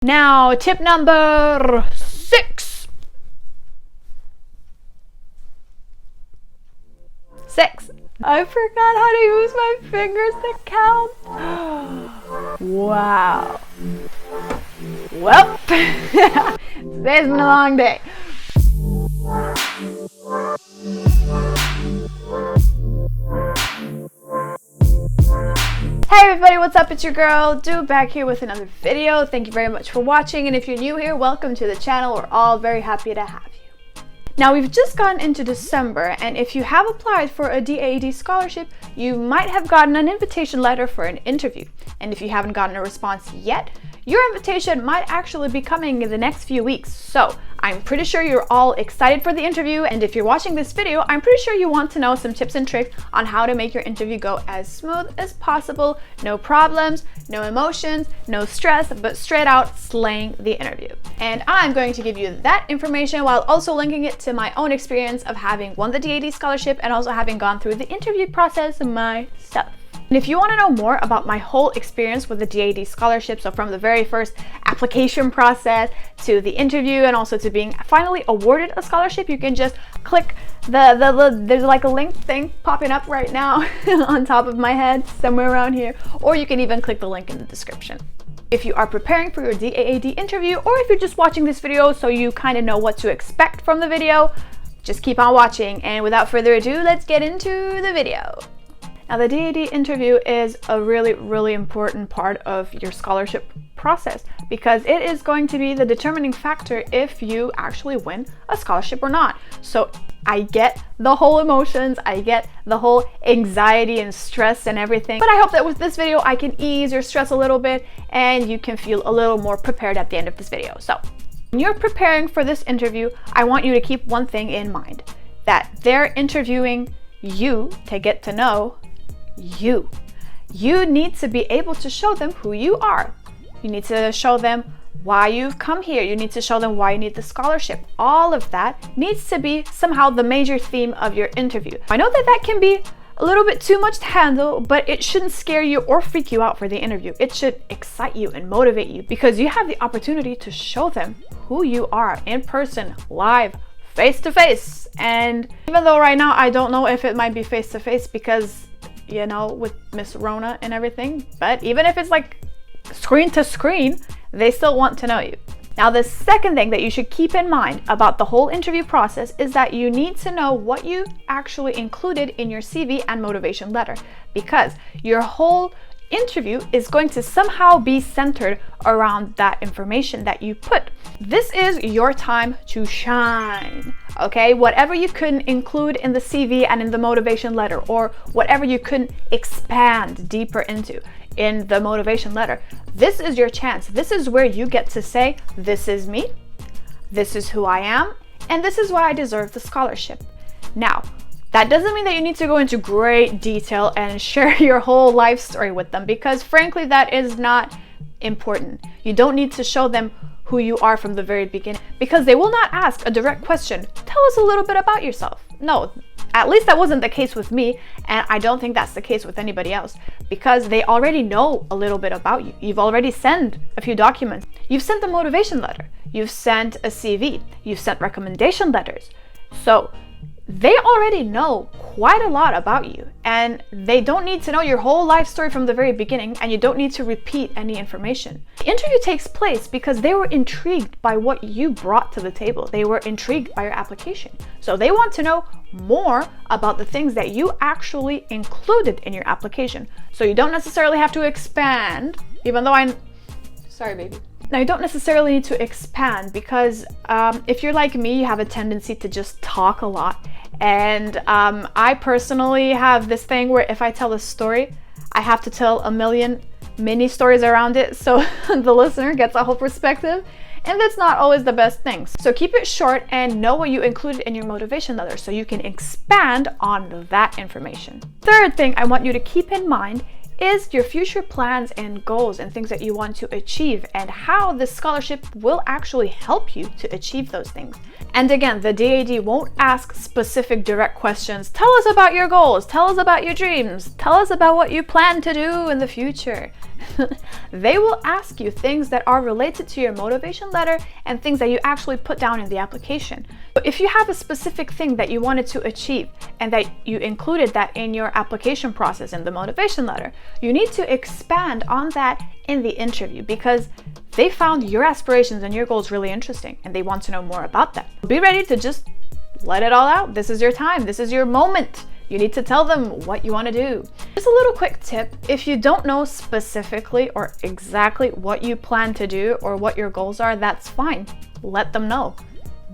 Now, tip number 6. 6. I forgot how to use my fingers to count. Wow. Well, today's been a long day. Hey everybody, what's up? It's your girl, Do, back here with another video. Thank you very much for watching, and if you're new here, welcome to the channel. We're all very happy to have you. Now, we've just gotten into December, and if you have applied for a DAAD scholarship, you might have gotten an invitation letter for an interview. And if you haven't gotten a response yet, your invitation might actually be coming in the next few weeks. So I'm pretty sure you're all excited for the interview, and if you're watching this video, I'm pretty sure you want to know some tips and tricks on how to make your interview go as smooth as possible. No problems, no emotions, no stress, but straight out slaying the interview. And I'm going to give you that information while also linking it to my own experience of having won the DAAD scholarship and also having gone through the interview process myself. And if you want to know more about my whole experience with the DAAD scholarship, so from the very first application process to the interview and also to being finally awarded a scholarship, you can just click there's like a link thing popping up right now on top of my head, somewhere around here, or you can even click the link in the description. If you are preparing for your DAAD interview, or if you're just watching this video so you kind of know what to expect from the video, just keep on watching. And without further ado, let's get into the video. Now, the DAAD interview is a really important part of your scholarship process because it is going to be the determining factor if you actually win a scholarship or not. So I get the whole emotions, I get the whole anxiety and stress and everything, but I hope that with this video I can ease your stress a little bit and you can feel a little more prepared at the end of this video. So when you're preparing for this interview, I want you to keep one thing in mind, that they're interviewing you to get to know you. You need to be able to show them who you are. You need to show them why you've come here. You need to show them why you need the scholarship. All of that needs to be somehow the major theme of your interview. I know that that can be a little bit too much to handle, but it shouldn't scare you or freak you out for the interview. It should excite you and motivate you because you have the opportunity to show them who you are in person, live, face to face. And even though right now I don't know if it might be face to face because, you know, with Miss Rona and everything, but even if it's like screen to screen, they still want to know you. Now, the second thing that you should keep in mind about the whole interview process is that you need to know what you actually included in your CV and motivation letter, because your whole interview is going to somehow be centered around that information that you put. This is your time to shine, okay? Whatever you couldn't include in the CV and in the motivation letter, or whatever you couldn't expand deeper into in the motivation letter, this is your chance. This is where you get to say, this is me, this is who I am, and this is why I deserve the scholarship. Now, that doesn't mean that you need to go into great detail and share your whole life story with them, because frankly, that is not important. You don't need to show them who you are from the very beginning, because they will not ask a direct question. Tell us a little bit about yourself. No, at least that wasn't the case with me, and I don't think that's the case with anybody else, because they already know a little bit about you. You've already sent a few documents. You've sent the motivation letter. You've sent a CV. You've sent recommendation letters. So they already know quite a lot about you, and they don't need to know your whole life story from the very beginning, and you don't need to repeat any information. The interview takes place because they were intrigued by what you brought to the table. They were intrigued by your application. So they want to know more about the things that you actually included in your application. So you don't necessarily have to expand, even though sorry, baby. Now, you don't necessarily need to expand because if you're like me, you have a tendency to just talk a lot. And I personally have this thing where if I tell a story, I have to tell a million mini stories around it so the listener gets a whole perspective. And that's not always the best thing. So keep it short and know what you included in your motivation letter so you can expand on that information. Third thing I want you to keep in mind is your future plans and goals and things that you want to achieve, and how this scholarship will actually help you to achieve those things. And again, the DAAD won't ask specific direct questions. Tell us about your goals, tell us about your dreams, tell us about what you plan to do in the future. They will ask you things that are related to your motivation letter and things that you actually put down in the application. But if you have a specific thing that you wanted to achieve and that you included that in your application process in the motivation letter, you need to expand on that in the interview, because they found your aspirations and your goals really interesting and they want to know more about that. Be ready to just let it all out. This is your time. This is your moment. You need to tell them what you want to do. Just a little quick tip. If you don't know specifically or exactly what you plan to do or what your goals are, that's fine. Let them know.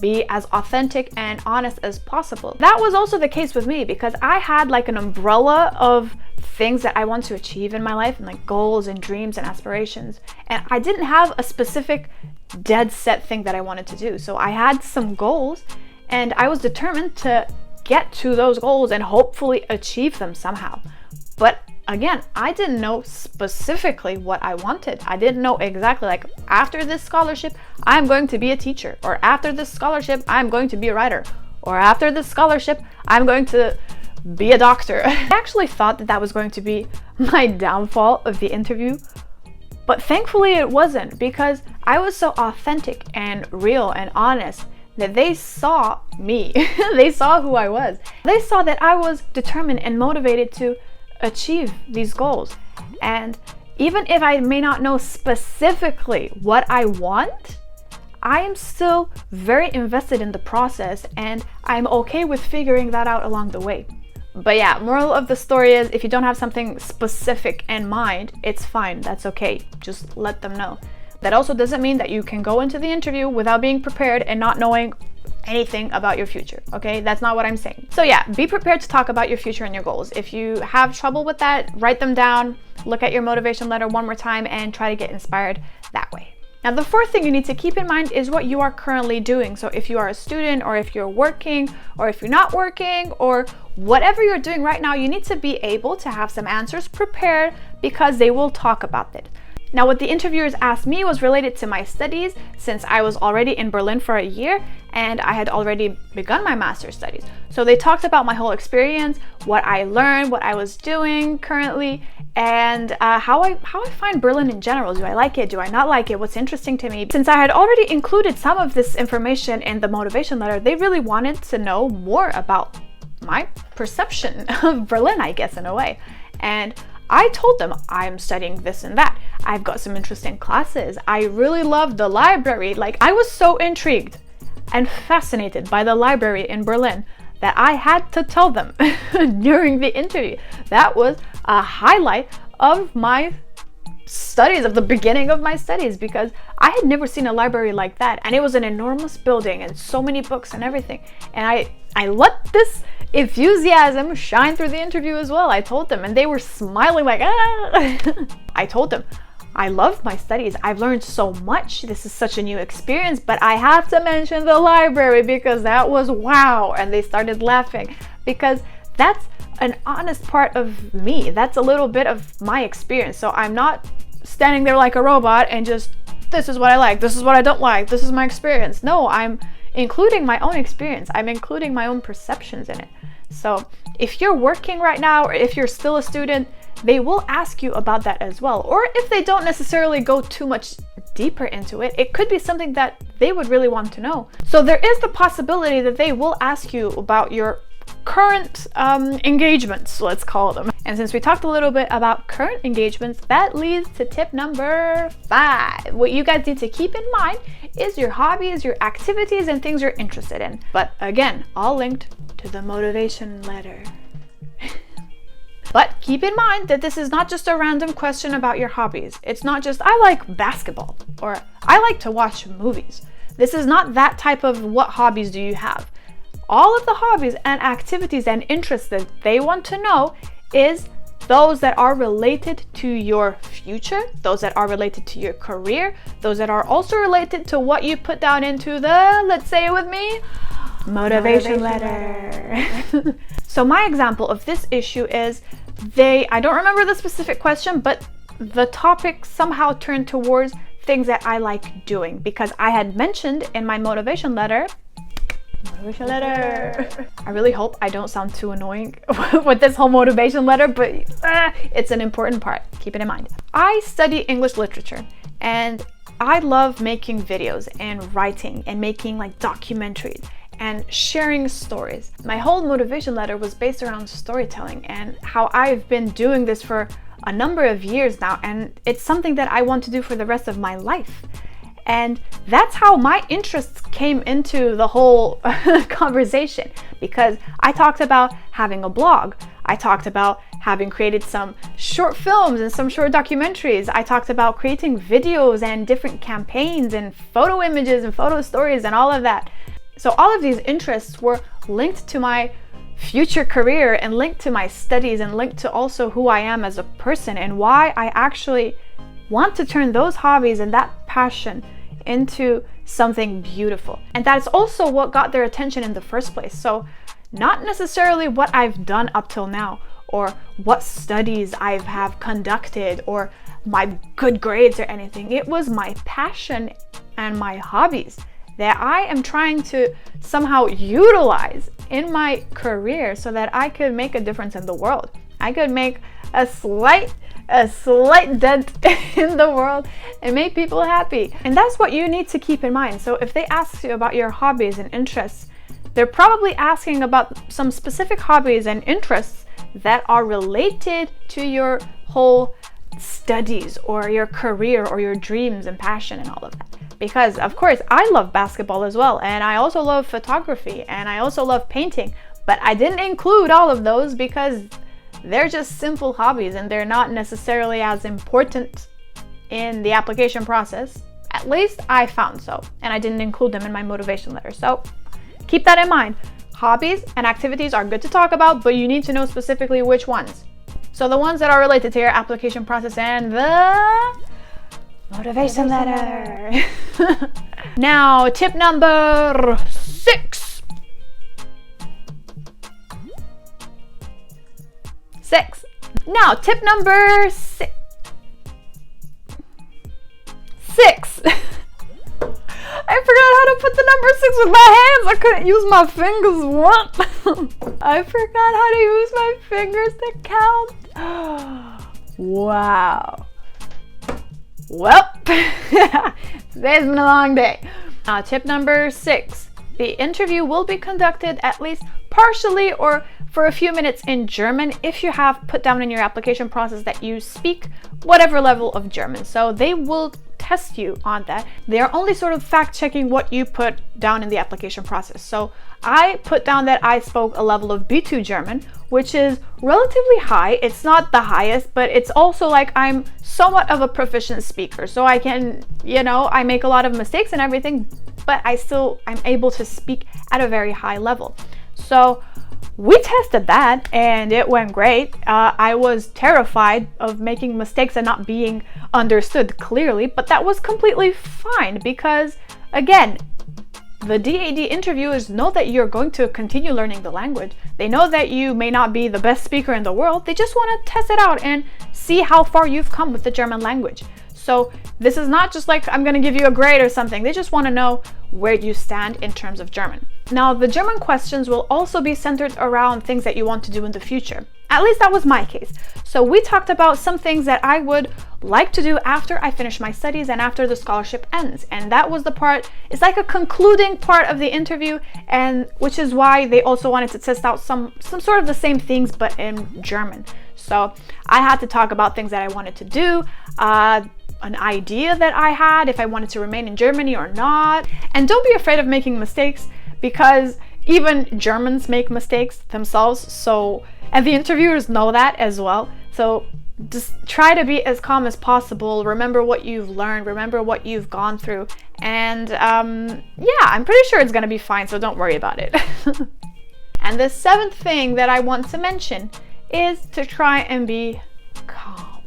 Be as authentic and honest as possible. That was also the case with me, because I had like an umbrella of things that I want to achieve in my life, and like goals and dreams and aspirations. And I didn't have a specific dead set thing that I wanted to do. So I had some goals and I was determined to get to those goals and hopefully achieve them somehow. But again, I didn't know specifically what I wanted. I didn't know exactly, like, after this scholarship, I'm going to be a teacher, or after this scholarship, I'm going to be a writer, or after this scholarship, I'm going to be a doctor. I actually thought that that was going to be my downfall of the interview, but thankfully it wasn't, because I was so authentic and real and honest that they saw me. They saw who I was. They saw that I was determined and motivated to achieve these goals. And even if I may not know specifically what I want, I am still very invested in the process and I'm okay with figuring that out along the way. But yeah, moral of the story is, if you don't have something specific in mind, it's fine. That's okay. Just let them know. That also doesn't mean that you can go into the interview without being prepared and not knowing anything about your future, okay? That's not what I'm saying. So yeah, be prepared to talk about your future and your goals. If you have trouble with that, write them down, look at your motivation letter one more time, and try to get inspired that way. Now, the fourth thing you need to keep in mind is what you are currently doing. So if you are a student, or if you're working, or if you're not working, or whatever you're doing right now, you need to be able to have some answers prepared, because they will talk about it. Now, what the interviewers asked me was related to my studies, since I was already in Berlin for a year and I had already begun my master's studies. So they talked about my whole experience, what I learned, what I was doing currently, and how I find Berlin in general. Do I like it? Do I not like it? What's interesting to me? Since I had already included some of this information in the motivation letter, they really wanted to know more about my perception of Berlin, I guess, in a way. And I told them I'm studying this and that. I've got some interesting classes. I really love the library. Like, I was so intrigued and fascinated by the library in Berlin that I had to tell them during the interview. That was a highlight of my studies, of the beginning of my studies, because I had never seen a library like that. And it was an enormous building and so many books and everything. And I let this enthusiasm shine through the interview as well. I told them, and they were smiling like, ah. I told them, I love my studies. I've learned so much. This is such a new experience, but I have to mention the library because that was wow. And they started laughing, because that's an honest part of me. That's a little bit of my experience. So I'm not standing there like a robot and just, this is what I like, this is what I don't like, this is my experience. No, I'm including my own experience. I'm including my own perceptions in it. So if you're working right now, or if you're still a student, they will ask you about that as well. Or if they don't necessarily go too much deeper into it, it could be something that they would really want to know. So there is the possibility that they will ask you about your current engagements, let's call them. And since we talked a little bit about current engagements, that leads to tip number 5. What you guys need to keep in mind is your hobbies, your activities, and things you're interested in. But again, all linked to the motivation letter. But keep in mind that this is not just a random question about your hobbies. It's not just, I like basketball, or I like to watch movies. This is not that type of, what hobbies do you have? All of the hobbies and activities and interests that they want to know is those that are related to your future, those that are related to your career, those that are also related to what you put down into the, let's say it with me, motivation letter. So my example of this issue is I don't remember the specific question, but the topic somehow turned towards things that I like doing, because I had mentioned in my motivation letter Motivation letter. I really hope I don't sound too annoying with this whole motivation letter, but it's an important part. Keep it in mind. I study English literature, and I love making videos and writing and making like documentaries and sharing stories. My whole motivation letter was based around storytelling and how I've been doing this for a number of years now, and it's something that I want to do for the rest of my life. And that's how my interests came into the whole conversation, because I talked about having a blog. I talked about having created some short films and some short documentaries. I talked about creating videos and different campaigns and photo images and photo stories and all of that. So all of these interests were linked to my future career and linked to my studies and linked to also who I am as a person and why I actually want to turn those hobbies and that passion into something beautiful. And that's also what got their attention in the first place. So not necessarily what I've done up till now or what studies I have conducted or my good grades or anything. It was my passion and my hobbies that I am trying to somehow utilize in my career so that I could make a difference in the world. I could make a slight dent in the world and make people happy. And that's what you need to keep in mind. So if they ask you about your hobbies and interests, they're probably asking about some specific hobbies and interests that are related to your whole studies or your career or your dreams and passion and all of that. Because of course I love basketball as well, and I also love photography, and I also love painting, but I didn't include all of those because they're just simple hobbies and they're not necessarily as important in the application process. At least I found so, and I didn't include them in my motivation letter. So keep that in mind. Hobbies and activities are good to talk about, but you need to know specifically which ones. So the ones that are related to your application process and the motivation letter. Now, tip number 6. Now, tip number 6. I forgot how to put the number 6 with my hands. I couldn't use my fingers once. I forgot how to use my fingers to count. Wow. Well, today's been a long day. Tip number 6. The interview will be conducted at least partially or for a few minutes in German if you have put down in your application process that you speak whatever level of German. So they will test you on that. They are only sort of fact checking what you put down in the application process. So I put down that I spoke a level of B2 German, which is relatively high. It's not the highest, but it's also like I'm somewhat of a proficient speaker. So I can, I make a lot of mistakes and everything, but I'm able to speak at a very high level. So we tested that and it went great. I was terrified of making mistakes and not being understood clearly, but that was completely fine because, again, the DAD interviewers know that you're going to continue learning the language. They know that you may not be the best speaker in the world. They just want to test it out and see how far you've come with the German language. So this is not just like I'm going to give you a grade or something. They just want to know where you stand in terms of German. Now, the German questions will also be centered around things that you want to do in the future. At least that was my case. So we talked about some things that I would like to do after I finish my studies and after the scholarship ends. And that was the part, it's like a concluding part of the interview, and which is why they also wanted to test out some sort of the same things but in German. So I had to talk about things that I wanted to do, an idea that I had, if I wanted to remain in Germany or not. And don't be afraid of making mistakes, because even Germans make mistakes themselves. So, and the interviewers know that as well. So just try to be as calm as possible. Remember what you've learned, remember what you've gone through. And yeah, I'm pretty sure it's gonna be fine, so don't worry about it. And the 7th thing that I want to mention is to try and be calm.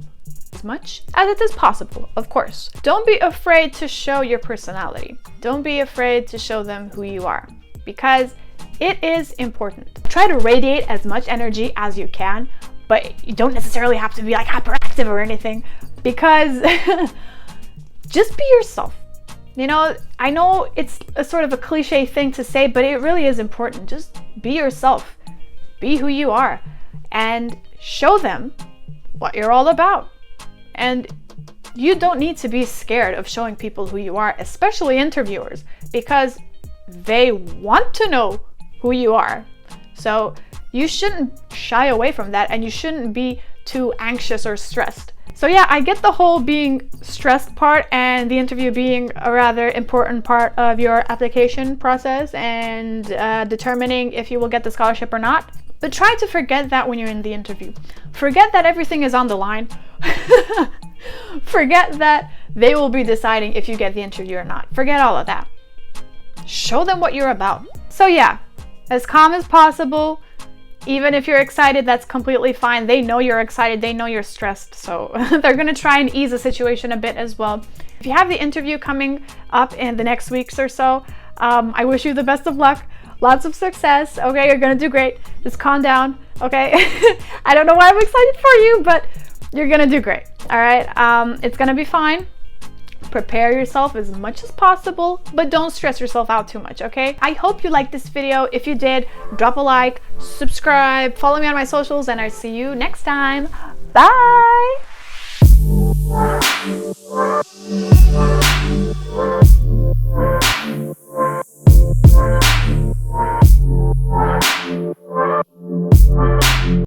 As much as it is possible, of course. Don't be afraid to show your personality. Don't be afraid to show them who you are, because it is important. Try to radiate as much energy as you can, but you don't necessarily have to be like hyperactive or anything, because just be yourself. You know, I know it's a sort of a cliche thing to say, but it really is important. Just be yourself, be who you are, and show them what you're all about. And you don't need to be scared of showing people who you are, especially interviewers, because they want to know who you are. So you shouldn't shy away from that, and you shouldn't be too anxious or stressed. So yeah, I get the whole being stressed part and the interview being a rather important part of your application process and determining if you will get the scholarship or not. But try to forget that when you're in the interview. Forget that everything is on the line. Forget that they will be deciding if you get the interview or not. Forget all of that. Show them what you're about. So yeah, as calm as possible. Even if you're excited, that's completely fine. They know you're excited. They know you're stressed. So they're going to try and ease the situation a bit as well. If you have the interview coming up in the next weeks or so, I wish you the best of luck. Lots of success. Okay, you're going to do great. Just calm down. Okay. I don't know why I'm excited for you, but you're going to do great. All right. It's going to be fine. Prepare yourself as much as possible, but don't stress yourself out too much, okay? I hope you liked this video. If you did, drop a like, subscribe, follow me on my socials, and I'll see you next time. Bye!